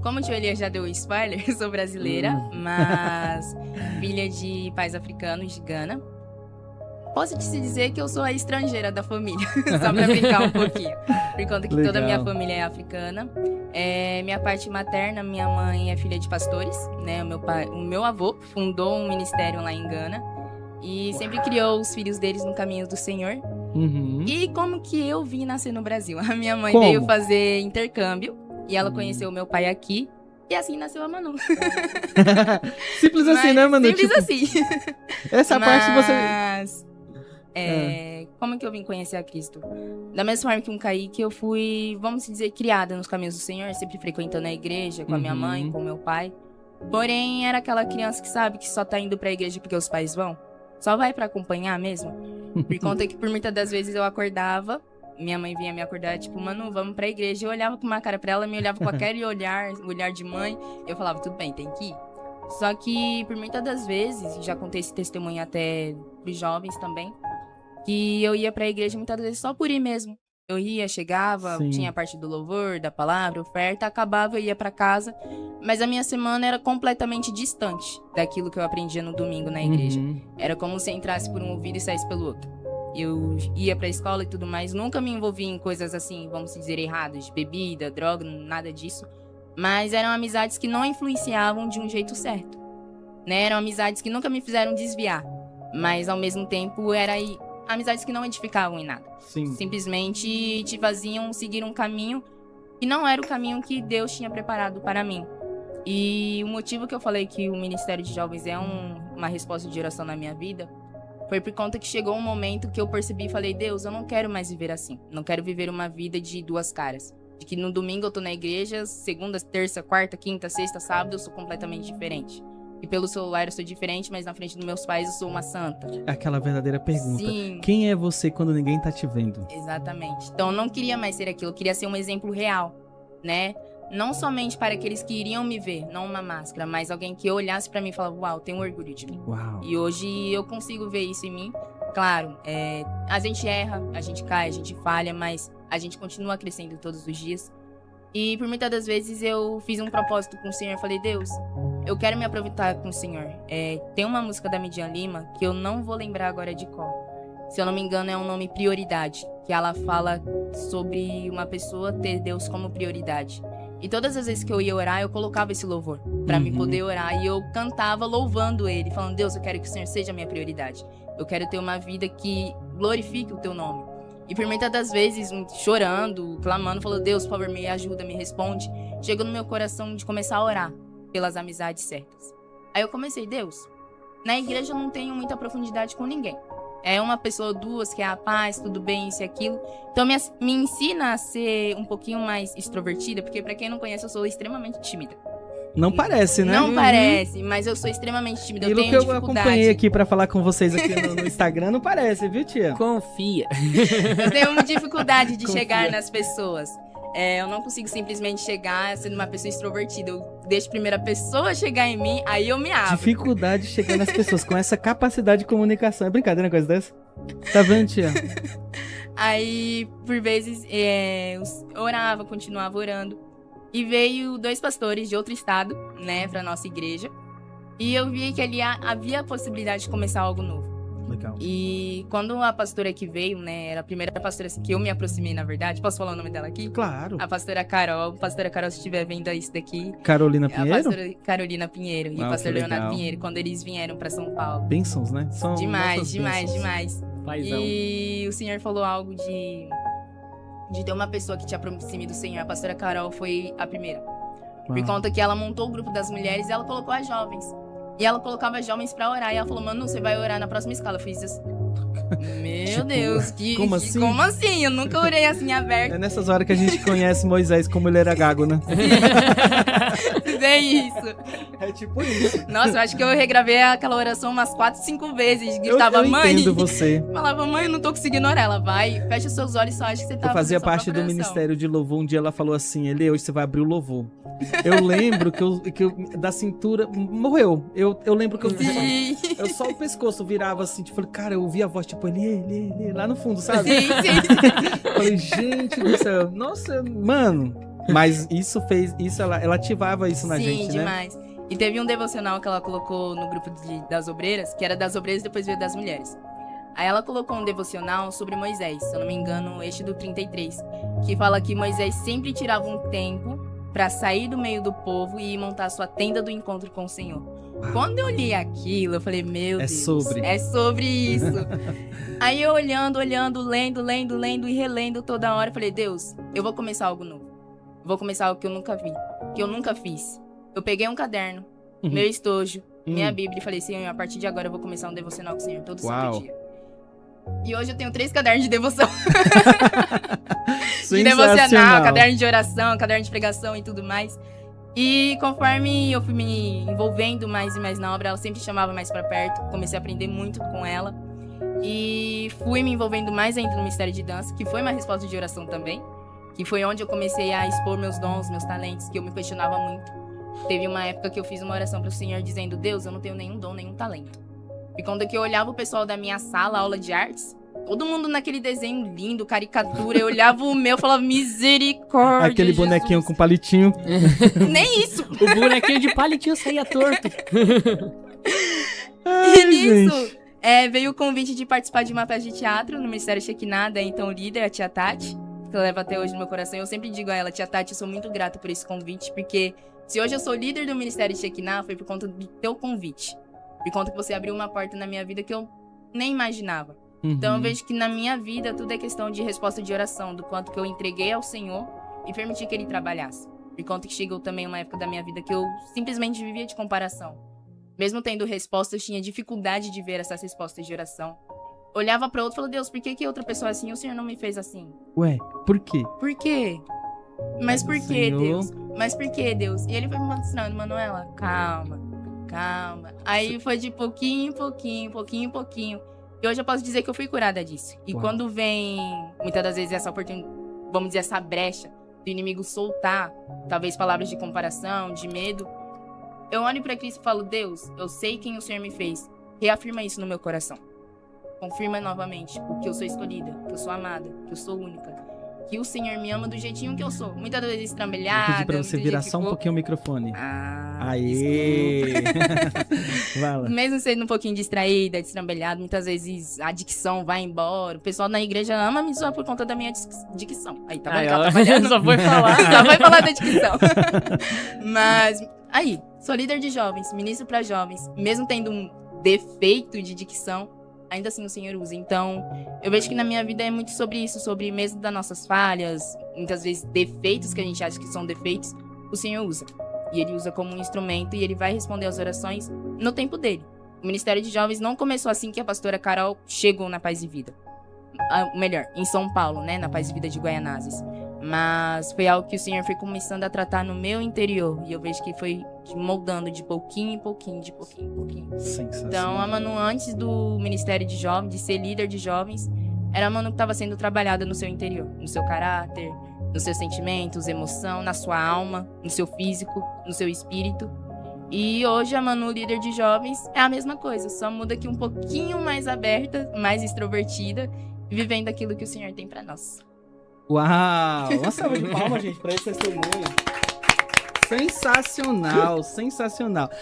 Como o tio Elias já deu spoiler, eu sou brasileira, mas filha de pais africanos de Gana. Posso te dizer que eu sou a estrangeira da família, só pra brincar um pouquinho. Por conta que toda a minha família é africana. Minha parte materna, minha mãe é filha de pastores, né? O meu avô fundou um ministério lá em Gana e sempre criou os filhos deles no caminho do Senhor. Uhum. E como que eu vim nascer no Brasil? A minha mãe Como? veio fazer intercâmbio e ela conheceu o meu pai aqui. E assim nasceu a Manu. Simples assim, né, Manu? Simples Tipo, assim. essa parte você... Mas... como que eu vim conhecer a Cristo? Da mesma forma que um Kaique, eu fui, vamos dizer, criada nos caminhos do Senhor, sempre frequentando a igreja com a minha mãe, com o meu pai. Porém, era aquela criança que sabe que só tá indo pra igreja porque os pais vão. Só vai pra acompanhar mesmo. Por conta que por muitas das vezes eu acordava, minha mãe vinha me acordar, tipo, Manu, vamos pra igreja. Eu olhava com uma cara pra ela, me olhava com aquele olhar de mãe. Eu falava, tudo bem, tem que ir. Só que por muitas das vezes, já contei esse testemunho até pros jovens também, que eu ia pra igreja muitas vezes só por ir mesmo. Eu ia, chegava, Sim. tinha a parte do louvor, da palavra, oferta, acabava, eu ia pra casa. Mas a minha semana era completamente distante daquilo que eu aprendia no domingo na igreja. Era como se entrasse por um ouvido e saísse pelo outro. Eu ia pra escola e tudo mais, nunca me envolvi em coisas assim, vamos dizer, erradas, de bebida, droga, nada disso. Mas eram amizades que não influenciavam de um jeito certo, né? Eram amizades que nunca me fizeram desviar, mas ao mesmo tempo amizades que não edificavam em nada. Sim. Simplesmente te faziam seguir um caminho que não era o caminho que Deus tinha preparado para mim. E o motivo que eu falei que o Ministério de Jovens é uma resposta de oração na minha vida foi por conta que chegou um momento que eu percebi e falei, Deus, eu não quero mais viver assim. Não quero viver uma vida de duas caras. De que no domingo eu tô na igreja, segunda, terça, quarta, quinta, sexta, sábado eu sou completamente diferente. E pelo celular eu sou diferente, mas na frente dos meus pais eu sou uma santa. É aquela verdadeira pergunta. Sim. Quem é você quando ninguém tá te vendo? Exatamente. Então eu não queria mais ser aquilo, eu queria ser um exemplo real, né? Não somente para aqueles que iriam me ver, não uma máscara, mas alguém que olhasse pra mim e falasse, uau, tenho orgulho de mim. Uau. E hoje eu consigo ver isso em mim. Claro, a gente erra, a gente cai, a gente falha, mas a gente continua crescendo todos os dias. E por muitas das vezes eu fiz um propósito com o Senhor, falei, Deus, eu quero me aproveitar com o Senhor. Tem uma música da Midian Lima que eu não vou lembrar agora de qual. Se eu não me engano é um nome Prioridade, que ela fala sobre uma pessoa ter Deus como prioridade. E todas as vezes que eu ia orar, eu colocava esse louvor pra me poder orar. E eu cantava louvando Ele, falando, Deus, eu quero que o Senhor seja a minha prioridade. Eu quero ter uma vida que glorifique o Teu nome. E por muitas das vezes, chorando, clamando, falando, Deus, por favor, me ajuda, me responde. Chegou no meu coração de começar a orar pelas amizades certas. Aí eu comecei, Deus, na igreja eu não tenho muita profundidade com ninguém. É uma pessoa, duas, que é a paz, tudo bem, isso e aquilo. Então me ensina a ser um pouquinho mais extrovertida, porque pra quem não conhece, eu sou extremamente tímida. Não parece, né? Não parece, mas eu sou extremamente tímida, eu Pelo tenho que eu dificuldade. acompanhei aqui pra falar com vocês aqui no Instagram, não parece, viu, tia? Confia. Eu tenho uma dificuldade de Confia. chegar nas pessoas. Eu não consigo simplesmente chegar sendo uma pessoa extrovertida. Eu deixo primeiro a pessoa chegar em mim, aí eu me abro. Dificuldade de chegar nas pessoas com essa capacidade de comunicação. É brincadeira uma coisa dessa? Tá vendo, tia? Aí, por vezes, eu orava, continuava orando. E veio 2 pastores de outro estado, né, pra nossa igreja. E eu vi que ali havia a possibilidade de começar algo novo. Legal. E quando a pastora que veio, né, era a primeira pastora assim, que eu me aproximei, na verdade. Posso falar o nome dela aqui? Claro. A pastora Carol. Pastora Carol, se estiver vendo isso daqui. Carolina A Pinheiro? pastora Carolina Pinheiro e o pastor que Leonardo legal. Pinheiro, quando eles vieram pra São Paulo. Bênçãos, né? São Demais, nossas demais, bênçãos. demais. Paizão. E o Senhor falou algo de ter uma pessoa que te aproxime do Senhor. A pastora Carol foi a primeira. Por Uau. conta que ela montou o grupo das mulheres e ela colocou as jovens. E ela colocava as jovens pra orar. E ela falou, Manu, você vai orar na próxima escala. Eu fiz assim. Meu Tipo, Deus, como assim? Como assim? Eu nunca orei assim aberto. É nessas horas que a gente conhece Moisés como ele era gago, né? É isso. É tipo isso. Nossa, eu acho que eu regravei aquela oração umas 4, 5 vezes. Gritava, eu mãe. entendo você. Falava, mãe, eu não tô conseguindo orar. Ela vai, fecha os seus olhos e só acha que você tá Eu fazia fazendo sua parte do própria oração. Ministério de Louvor. Um dia ela falou assim, Ele, hoje você vai abrir o louvor. Eu lembro que eu da cintura, morreu. Eu lembro que Sim, eu só o pescoço virava assim, tipo, falei, cara, eu ouvi a voz, tipo, ele, lá no fundo, sabe? sim, sim. Falei, gente do céu, nossa, mano, Mas ela ativava isso na gente, Sim, demais. E teve um devocional que ela colocou no grupo das obreiras, que era das obreiras e depois veio das mulheres. Aí ela colocou um devocional sobre Moisés, se eu não me engano, Êxodo 33, que fala que Moisés sempre tirava um tempo pra sair do meio do povo e ir montar a sua tenda do encontro com o Senhor. Quando eu li aquilo, eu falei, meu Deus, é sobre isso. Aí eu olhando, lendo e relendo toda hora, eu falei, Deus, eu vou começar algo novo. Eu vou começar algo que eu nunca vi, que eu nunca fiz. Eu peguei um caderno, meu estojo, minha Bíblia e falei, Senhor, a partir de agora eu vou começar um devocional com o Senhor todo santo dia. E hoje eu tenho 3 cadernos de devoção. De devocional, caderno de oração, caderno de pregação e tudo mais. E conforme eu fui me envolvendo mais e mais na obra, ela sempre chamava mais pra perto. Comecei a aprender muito com ela. E fui me envolvendo mais ainda no Ministério de Dança, que foi uma resposta de oração também. Que foi onde eu comecei a expor meus dons, meus talentos, que eu me questionava muito. Teve uma época que eu fiz uma oração pro Senhor dizendo, Deus, eu não tenho nenhum dom, nenhum talento. E quando eu olhava o pessoal da minha sala, aula de artes, todo mundo naquele desenho lindo, caricatura, eu olhava o meu e falava, misericórdia, aquele bonequinho Jesus. com palitinho. Nem isso. O bonequinho de palitinho saía torto. E nisso, veio o convite de participar de uma peça de teatro no Ministério Shekinah, da então líder, a tia Tati, que eu levo até hoje no meu coração. Eu sempre digo a ela, tia Tati, eu sou muito grata por esse convite, porque se hoje eu sou líder do Ministério Shekinah, foi por conta do teu convite. Por conta que você abriu uma porta na minha vida que eu nem imaginava. Então eu vejo que na minha vida tudo é questão de resposta de oração, do quanto que eu entreguei ao Senhor e permiti que Ele trabalhasse. Por conta que chegou também uma época da minha vida que eu simplesmente vivia de comparação. Mesmo tendo resposta, eu tinha dificuldade de ver essas respostas de oração. Olhava pra outro e falava, Deus, por que outra pessoa é assim e o Senhor não me fez assim? Ué, por quê? Por quê? Mas por que, Deus? Mas por que, Deus? E Ele foi me mostrando, Manuela, calma. Aí foi de pouquinho em pouquinho. E hoje eu posso dizer que eu fui curada disso. E quando vem, muitas das vezes, essa oportunidade, vamos dizer, essa brecha do inimigo soltar, talvez palavras de comparação, de medo, eu olho pra Cristo e falo, Deus, eu sei quem o Senhor me fez. Reafirma isso no meu coração. Confirma novamente que eu sou escolhida, que eu sou amada, que eu sou única. Que o Senhor me ama do jeitinho que eu sou. Muitas vezes estrambelhada. Vou pedir pra você virar só um pouquinho o microfone. Aê! Fala. Mesmo sendo um pouquinho distraída, destrambelhada, muitas vezes a dicção vai embora. O pessoal na igreja ama me zoar por conta da minha dicção. Aí, tá vendo que ela tá falhando? Só foi falar. Só foi falar da dicção. Mas, aí, sou líder de jovens, ministro pra jovens. Mesmo tendo um defeito de dicção, ainda assim o Senhor usa. Então, eu vejo que na minha vida é muito sobre isso, sobre mesmo das nossas falhas, muitas vezes defeitos que a gente acha que são defeitos, o Senhor usa. E Ele usa como um instrumento e Ele vai responder às orações no tempo dele. O Ministério de Jovens não começou assim que a pastora Carol chegou na Paz e Vida. Melhor, em São Paulo, né, na Paz e Vida de Guaianazes. Mas foi algo que o Senhor foi começando a tratar no meu interior. E eu vejo que foi moldando de pouquinho em pouquinho, de pouquinho em pouquinho. Sensacional. Então, a Manu, antes do Ministério de Jovens, de ser líder de jovens, era a Manu que estava sendo trabalhada no seu interior. No seu caráter, nos seus sentimentos, emoção, na sua alma, no seu físico, no seu espírito. E hoje a Manu, líder de jovens, é a mesma coisa. Só muda que um pouquinho mais aberta, mais extrovertida, vivendo aquilo que o Senhor tem para nós. Uau! Uma salva de palmas, gente, pra esse testemunho. Sensacional, sensacional.